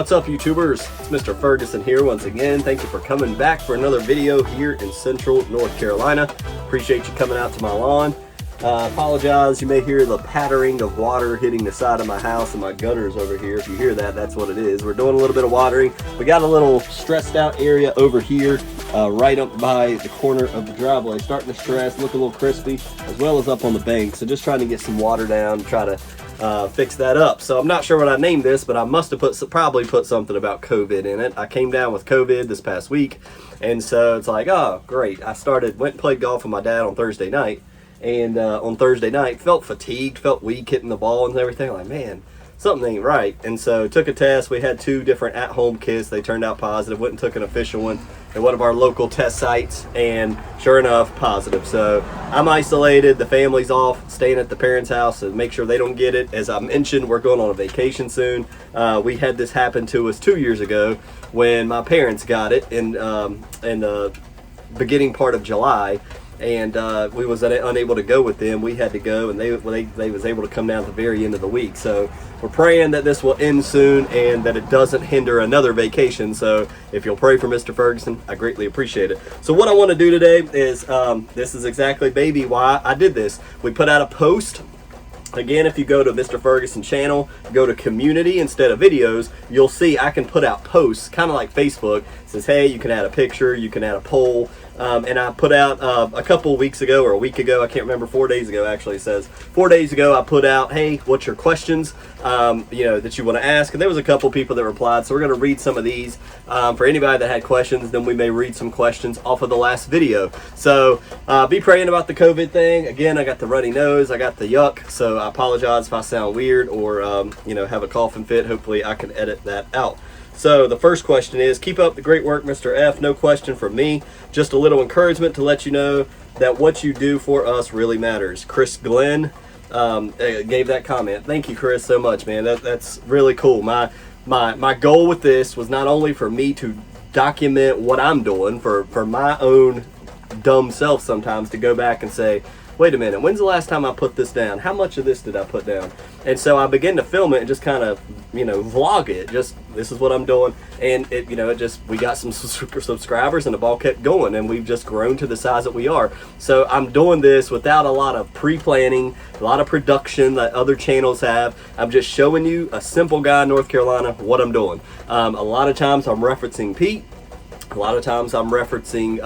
What's up, YouTubers? It's Mr. Ferguson here once again. Thank you for coming back for another video here in Central North Carolina. Appreciate you coming out to my lawn. Apologize, you may hear the pattering of water hitting the side of my house and my gutters over here. If you hear that, that's what it is. We're doing a little bit of watering. We got a little stressed out area over here, right up by the corner of the driveway. Starting to stress, look a little crispy, as well as up on the bank. So just trying to get some water down, try to fix that up. So I'm not sure what I named this, but I must have probably put something about COVID in it. I came down with COVID this past week, and so it's like, oh great. I went and played golf with my dad on Thursday night, and on Thursday night felt fatigued, felt weak hitting the ball and everything. Like, man, something ain't right. And so took a test. We had 2 different at-home kits. They turned out positive. Went and took an official one at one of our local test sites, and sure enough, positive. So I'm isolated. The family's off, staying at the parents' house to make sure they don't get it. As I mentioned, we're going on a vacation soon. We had this happen to us 2 years ago when my parents got it in the beginning part of July. And we was unable to go with them. We had to go, and they was able to come down at the very end of the week. So we're praying that this will end soon and that it doesn't hinder another vacation. So if you'll pray for Mr. Ferguson, I greatly appreciate it. So what I want to do today is, this is exactly, baby, why I did this. We put out a post. Again, if you go to Mr. Ferguson channel, go to community instead of videos, you'll see I can put out posts, kind of like Facebook. It says, hey, you can add a picture, you can add a poll. And I put out a couple of weeks ago, or a week ago, I can't remember, 4 days ago actually. It says 4 days ago I put out, hey, what's your questions that you want to ask? And there was a couple people that replied, so we're going to read some of these for anybody that had questions. Then we may read some questions off of the last video. So be praying about the COVID thing. Again, I got the runny nose, I got the yuck, so I apologize if I sound weird or have a coughing fit. Hopefully I can edit that out. So the first question is, keep up the great work, Mr. F. No question from me. Just a little encouragement to let you know that what you do for us really matters. Chris Glenn gave that comment. Thank you, Chris, so much, man. That's really cool. My goal with this was not only for me to document what I'm doing for my own dumb self sometimes, to go back and say, wait a minute, when's the last time I put this down? How much of this did I put down? And so I began to film it and just kind of, vlog it. Just, this is what I'm doing. And we got some subscribers and the ball kept going, and we've just grown to the size that we are. So I'm doing this without a lot of pre-planning, a lot of production that other channels have. I'm just showing you, a simple guy in North Carolina, what I'm doing. A lot of times I'm referencing Pete. A lot of times I'm referencing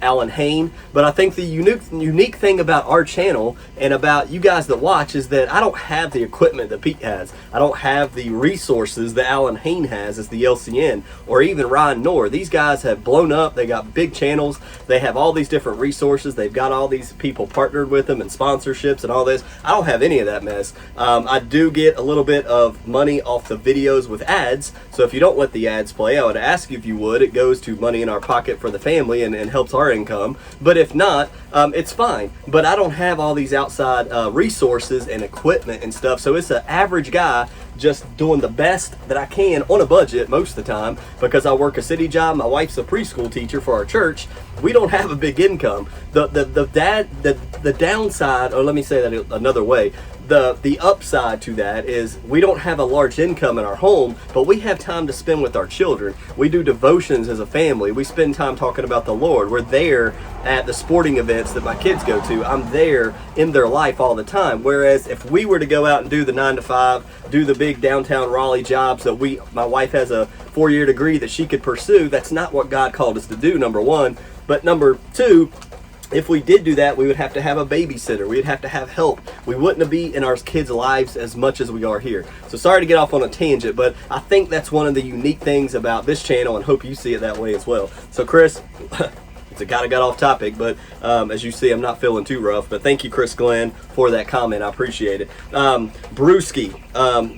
Alan Hain, but I think the unique thing about our channel and about you guys that watch is that I don't have the equipment that Pete has. I don't have the resources that Alan Hain has as the LCN, or even Ryan Knorr. These guys have blown up. They got big channels. They have all these different resources. They've got all these people partnered with them and sponsorships and all this. I don't have any of that mess. I do get a little bit of money off the videos with ads, so if you don't let the ads play, I would ask you if you would. It goes to money in our pocket for the family and helps our income. But if not, it's fine. But I don't have all these outside resources and equipment and stuff, so it's an average guy just doing the best that I can on a budget most of the time, because I work a city job. My wife's a preschool teacher for our church. We don't have a big income. The downside, or let me say that another way, the upside to that is we don't have a large income in our home, but we have time to spend with our children. We do devotions as a family. We spend time talking about the Lord. We're there at the sporting events that my kids go to. I'm there in their life all the time. Whereas if we were to go out and do the 9 to 5, do the big downtown Raleigh jobs that my wife has a 4-year degree that she could pursue, that's not what God called us to do, number one. But number two, if we did do that, we would have to have a babysitter. We'd have to have help. We wouldn't be in our kids' lives as much as we are here. So sorry to get off on a tangent, but I think that's one of the unique things about this channel, and hope you see it that way as well. So Chris, it kind of got off topic, but as you see, I'm not feeling too rough. But thank you, Chris Glenn, for that comment. I appreciate it. Brewski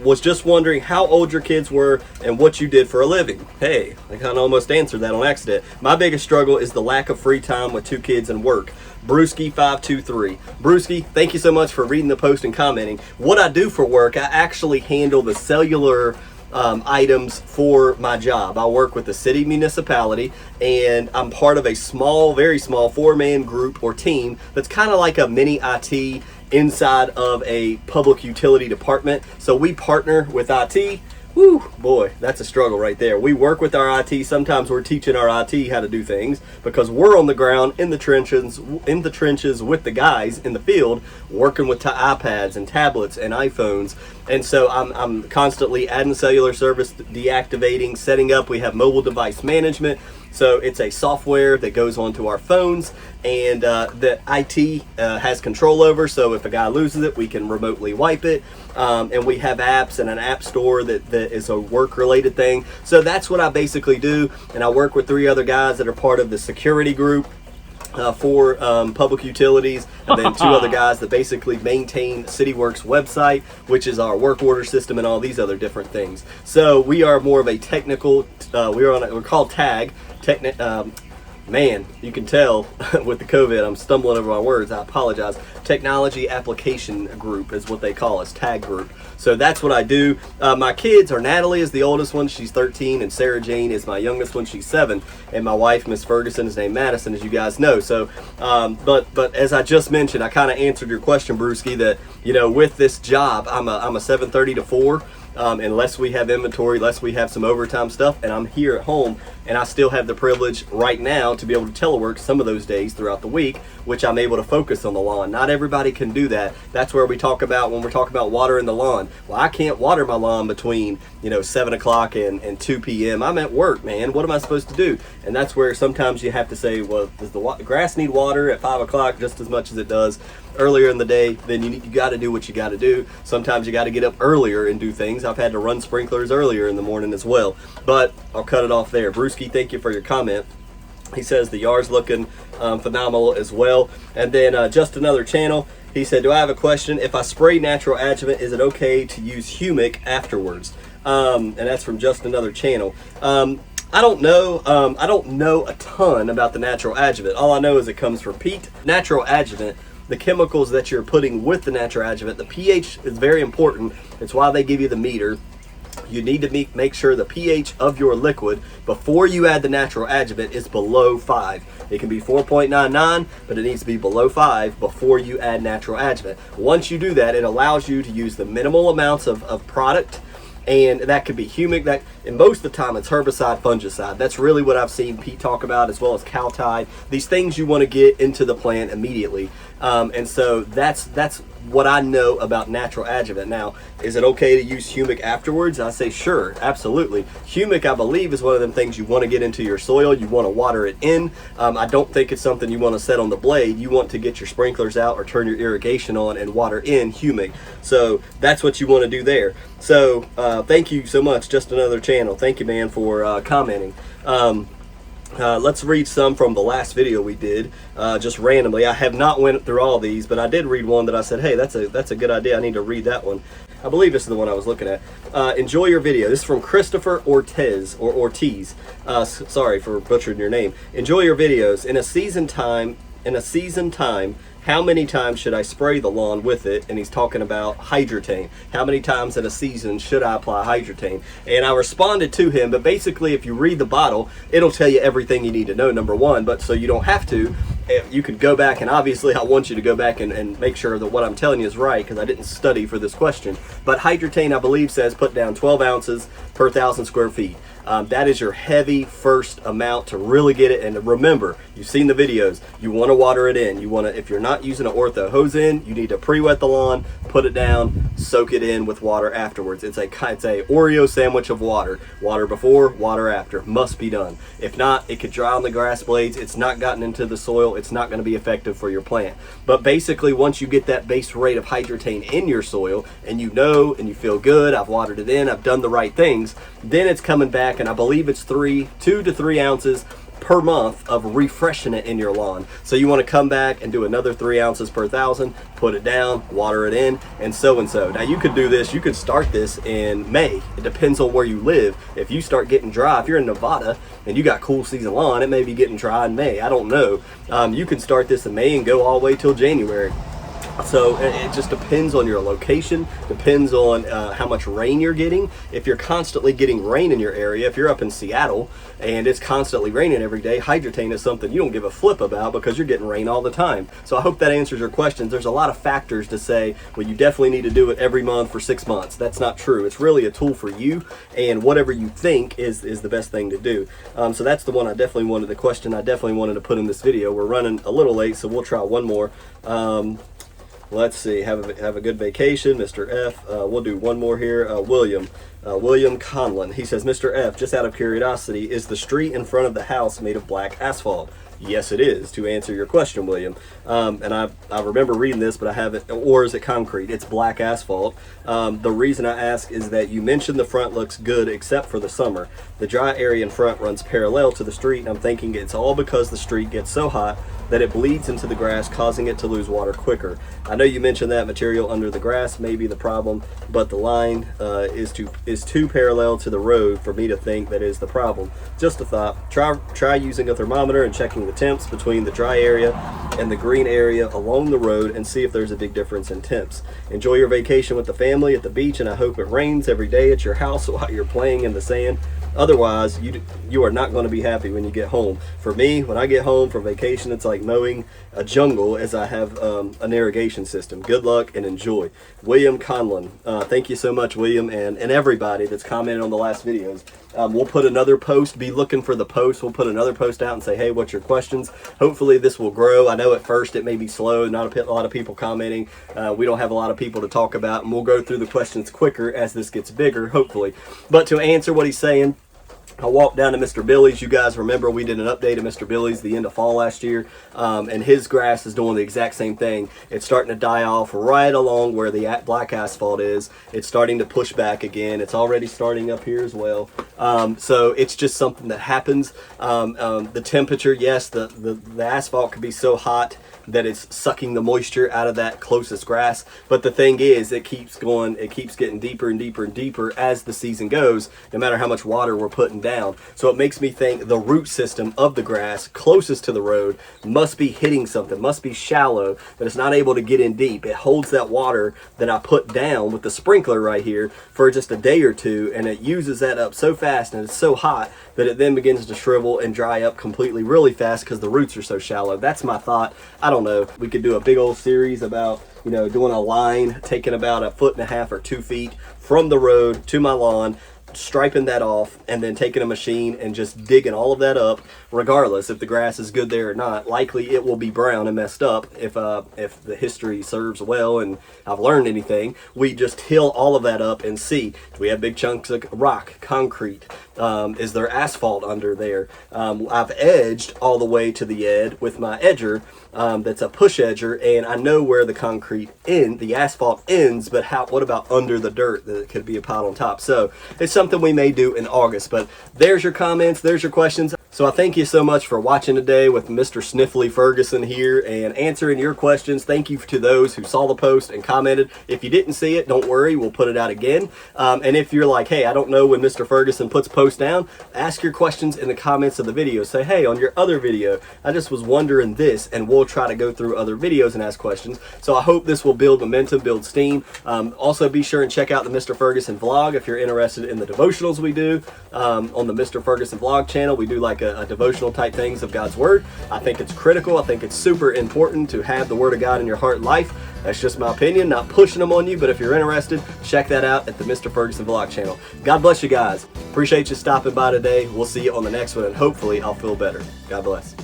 was just wondering how old your kids were and what you did for a living. Hey, I kind of almost answered that on accident. My biggest struggle is the lack of free time with 2 kids and work. Brewski 523. Brewski, thank you so much for reading the post and commenting. What I do for work, I actually handle the cellular items for my job. I work with the city municipality, and I'm part of a small, very small 4-man group or team that's kind of like a mini IT inside of a public utility department. So we partner with IT Whew, boy, that's a struggle right there. We work with our IT. Sometimes we're teaching our IT how to do things because we're on the ground in the trenches with the guys in the field, working with iPads and tablets and iPhones. And so I'm constantly adding cellular service, deactivating, setting up. We have mobile device management. So it's a software that goes onto our phones and that IT has control over. So if a guy loses it, we can remotely wipe it. And we have apps and an app store that is a work-related thing. So that's what I basically do. And I work with 3 other guys that are part of the security group for public utilities, and then 2 other guys that basically maintain CityWorks website, which is our work order system and all these other different things. So we are more of a technical, we're called TAG. Man, you can tell with the COVID, I'm stumbling over my words. I apologize. Technology Application Group is what they call us, TAG Group. So that's what I do. My kids are Natalie is the oldest one. She's 13, and Sarah Jane is my youngest one. She's 7, and my wife, Miss Ferguson, is named Madison, as you guys know. So, but as I just mentioned, I kind of answered your question, Brewski, that with this job, I'm a 7:30 to 4. Unless we have inventory, unless we have some overtime stuff, and I'm here at home, and I still have the privilege right now to be able to telework some of those days throughout the week, which I'm able to focus on the lawn. Not everybody can do that. That's where we talk about when we're talking about watering the lawn. Well, I can't water my lawn between 7 o'clock and 2 p.m. I'm at work, man. What am I supposed to do? And that's where sometimes you have to say, well, does the grass need water at 5 o'clock just as much as it does earlier in the day? Then you got to do what you got to do. Sometimes you got to get up earlier and do things. I've had to run sprinklers earlier in the morning as well, but I'll cut it off there. Brewski, thank you for your comment. He says the yard's looking phenomenal as well. And then just another channel, he said, do I have a question? If I spray natural adjuvant, is it okay to use humic afterwards? And that's from just another channel. I don't know. I don't know a ton about the natural adjuvant. All I know is it comes from peat. Natural adjuvant, the chemicals that you're putting with the natural adjuvant, the pH is very important. It's why they give you the meter. You need to make sure the pH of your liquid before you add the natural adjuvant is below 5. It can be 4.99, but it needs to be below 5 before you add natural adjuvant. Once you do that, it allows you to use the minimal amounts of product, and that could be humic, and most of the time it's herbicide, fungicide. That's really what I've seen Pete talk about, as well as cowtide. These things you want to get into the plant immediately. And so that's what I know about natural adjuvant. Now, is it okay to use humic afterwards? I say sure, absolutely. Humic, I believe, is one of them things you want to get into your soil. You want to water it in. I don't think it's something you want to set on the blade. You want to get your sprinklers out or turn your irrigation on and water in humic. So that's what you want to do there. So thank you so much. Just another channel. Thank you, man, for commenting. Let's read some from the last video we did, just randomly. I have not went through all these, but I did read one that I said, hey, that's a good idea. I need to read that one. I believe this is the one I was looking at. Enjoy your video. This is from Christopher Ortiz, or Ortiz. Sorry for butchering your name. Enjoy your videos. In a season time, how many times should I spray the lawn with it? And he's talking about Hydrating. How many times in a season should I apply Hydrating? And I responded to him, but basically if you read the bottle, it'll tell you everything you need to know, number one. But so you don't have to. You could go back, and obviously I want you to go back and make sure that what I'm telling you is right, because I didn't study for this question. But Hydrating, I believe, says put down 12 ounces per 1,000 square feet. That is your heavy first amount to really get it. And remember, you've seen the videos, you want to water it in. You want to, if you're not using an ortho hose in, you need to pre-wet the lawn, put it down, soak it in with water afterwards. It's a Oreo sandwich of water. Water before, water after. Must be done. If not, it could dry on the grass blades. It's not gotten into the soil. It's not going to be effective for your plant. But basically, once you get that base rate of Hydrating in your soil, and you know and you feel good, I've watered it in, I've done the right things, then it's coming back, and I believe it's 2 to 3 ounces per month of refreshing it in your lawn. So you want to come back and do another 3 ounces per 1,000, put it down, water it in, and so. Now you could do this, you could start this in May. It depends on where you live. If you start getting dry, if you're in Nevada and you got cool season lawn, it may be getting dry in May. I don't know. You can start this in May and go all the way till January. So it just depends on your location, depends on how much rain you're getting. If you're constantly getting rain in your area, if you're up in Seattle and it's constantly raining every day, Hydrating is something you don't give a flip about because you're getting rain all the time. So I hope that answers your questions. There's a lot of factors to say, well, you definitely need to do it every month for 6 months. That's not true. It's really a tool for you, and whatever you think is the best thing to do. So that's the one the question I definitely wanted to put in this video. We're running a little late, so we'll try one more. Let's see, have a good vacation, Mr. F. We'll do one more here. William Conlon. He says, Mr. F, just out of curiosity, is the street in front of the house made of black asphalt? Yes, it is, to answer your question, William. And I remember reading this, but I haven't. Or is it concrete? It's black asphalt. The reason I ask is that you mentioned the front looks good except for the summer. The dry area in front runs parallel to the street, and I'm thinking it's all because the street gets so hot that it bleeds into the grass, causing it to lose water quicker. I know you mentioned that material under the grass may be the problem, but the line is too parallel to the road for me to think that is the problem. Just a thought. Try using a thermometer and checking the temps between the dry area and the green area along the road and see if there's a big difference in temps. Enjoy your vacation with the family at the beach, and I hope it rains every day at your house while you're playing in the sand. Otherwise, you are not going to be happy when you get home. For me, when I get home from vacation, it's like mowing a jungle as I have an irrigation system. Good luck and enjoy. William Conlon. Thank you so much, William, and everybody that's commented on the last videos. We'll put another post. Be looking for the post. We'll put another post out and say, hey, what's your questions? Hopefully this will grow. I know at first it may be slow, not a lot of people commenting. We don't have a lot of people to talk about, and we'll go through the questions quicker as this gets bigger, hopefully. But to answer what he's saying, I walked down to Mr. Billy's. You guys remember we did an update of Mr. Billy's the end of fall last year, and his grass is doing the exact same thing. It's starting to die off right along where the black asphalt is. It's starting to push back again. It's already starting up here as well. So it's just something that happens. The temperature, yes, the asphalt could be so hot that it's sucking the moisture out of that closest grass. But the thing is, it keeps getting deeper and deeper and deeper as the season goes, no matter how much water we're putting down. So it makes me think the root system of the grass closest to the road must be hitting something, must be shallow, that it's not able to get in deep. It holds that water that I put down with the sprinkler right here for just a day or two, and it uses that up so fast and it's so hot that it then begins to shrivel and dry up completely really fast because the roots are so shallow. That's my thought. I don't know. We could do a big old series about, you know, doing a line, taking about 1.5 feet or 2 feet from the road to my lawn, striping that off, and then taking a machine and just digging all of that up, regardless if the grass is good there or not. Likely it will be brown and messed up if the history serves well and I've learned anything. We just hill all of that up and see, do we have big chunks of rock, concrete? Is there asphalt under there? I've edged all the way to the edge with my edger. That's a push edger, and I know where the asphalt ends, but what about under the dirt that could be a pile on top? So it's something we may do in August. But there's your comments, there's your questions. So I thank you so much for watching today with Mr. Sniffly Ferguson here and answering your questions. Thank you to those who saw the post and commented. If you didn't see it, don't worry, we'll put it out again. And if you're like, hey, I don't know when Mr. Ferguson puts posts down, ask your questions in the comments of the video. Say, hey, on your other video, I just was wondering this, and we'll try to go through other videos and ask questions. So I hope this will build momentum, build steam. Also, be sure and check out the Mr. Ferguson vlog if you're interested in the devotionals we do on the Mr. Ferguson vlog channel. We do like a devotional type things of God's Word. I think it's critical. I think it's super important to have the Word of God in your heart and life. That's just my opinion, not pushing them on you, but if you're interested, check that out at the Mr. Ferguson vlog channel. God bless you guys. Appreciate you stopping by today. We'll see you on the next one, and hopefully I'll feel better. God bless.